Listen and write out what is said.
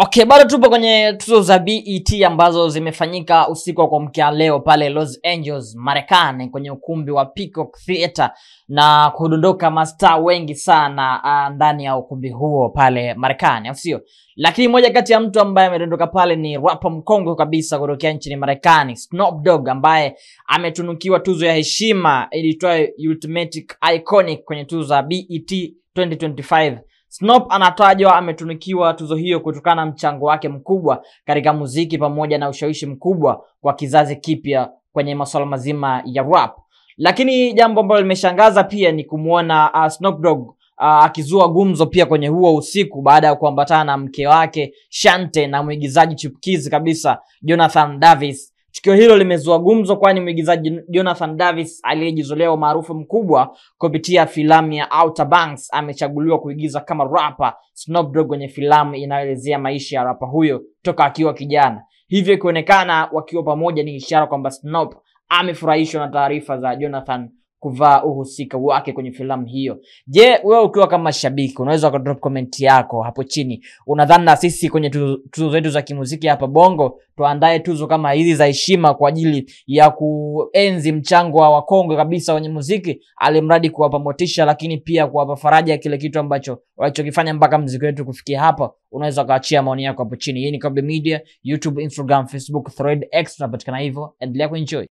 Okay, bado tupo kwenye tuzo za BET ambazo zimefanyika usiku wa kuamkia leo pale Los Angeles, Marekani kwenye ukumbi wa Peacock Theater na kudondoka mastaa wengi sana ndani ya ukumbi huo pale Marekani, au sio? Lakini moja kati ya mtu ambaye amedondoka pale ni rapper mkongwe kabisa kutokea nchini Marekani, Snoop Dogg, ambaye ametunukiwa tuzo ya heshima ilitwayo Ultimate Iconic kwenye tuzo za BET 2025. Snoop anatajwa ametunikiwa tuzo hiyo kutokana na mchango wake mkubwa katika muziki pamoja na ushawishi mkubwa kwa kizazi kipya kwenye masuala mazima ya rap. Lakini jambo ambalo limeshangaza pia ni kumuona Snoop Dogg akizua gumzo pia kwenye huo usiku baada ya kuambatana na mke wake Shante na mwigizaji chipukizi kabisa Jonathan Davis. Tukio hilo limezua gumzo kwani mwigizaji Jonathan Davis aliyejizolea maarufu mkubwa kupitia filamu ya Outer Banks amechaguliwa kuigiza kama rapper Snoop Dogg kwenye filamu inayoelezea maisha ya rapper huyo toka akiwa kijana. Hivyo kuonekana wakiwa pamoja ni ishara kwamba Snoop amefurahishwa na taarifa za Jonathan kuvaa uhusika wake kwenye filamu hiyo. Je, wewe ukiwa kama shabiki unaweza drop comment yako hapo chini. Unadhani na sisi kwenye tuzo zetu za kimuziki hapa Bongo tuandae tuzo kama hizi za heshima kwa ajili ya kuenzi mchango wa wakongwe kabisa kwenye muziki, alimradi kuwapa motisha lakini pia kuwapa faraja kile kitu ambacho walichokifanya mpaka muziki wetu kufikia hapa? Unaweza kaachia maoni yako hapo chini. Hii ni Kombe Media, YouTube, Instagram, Facebook, Thread, X tunapatikana hivyo. Endelea kuenjoy.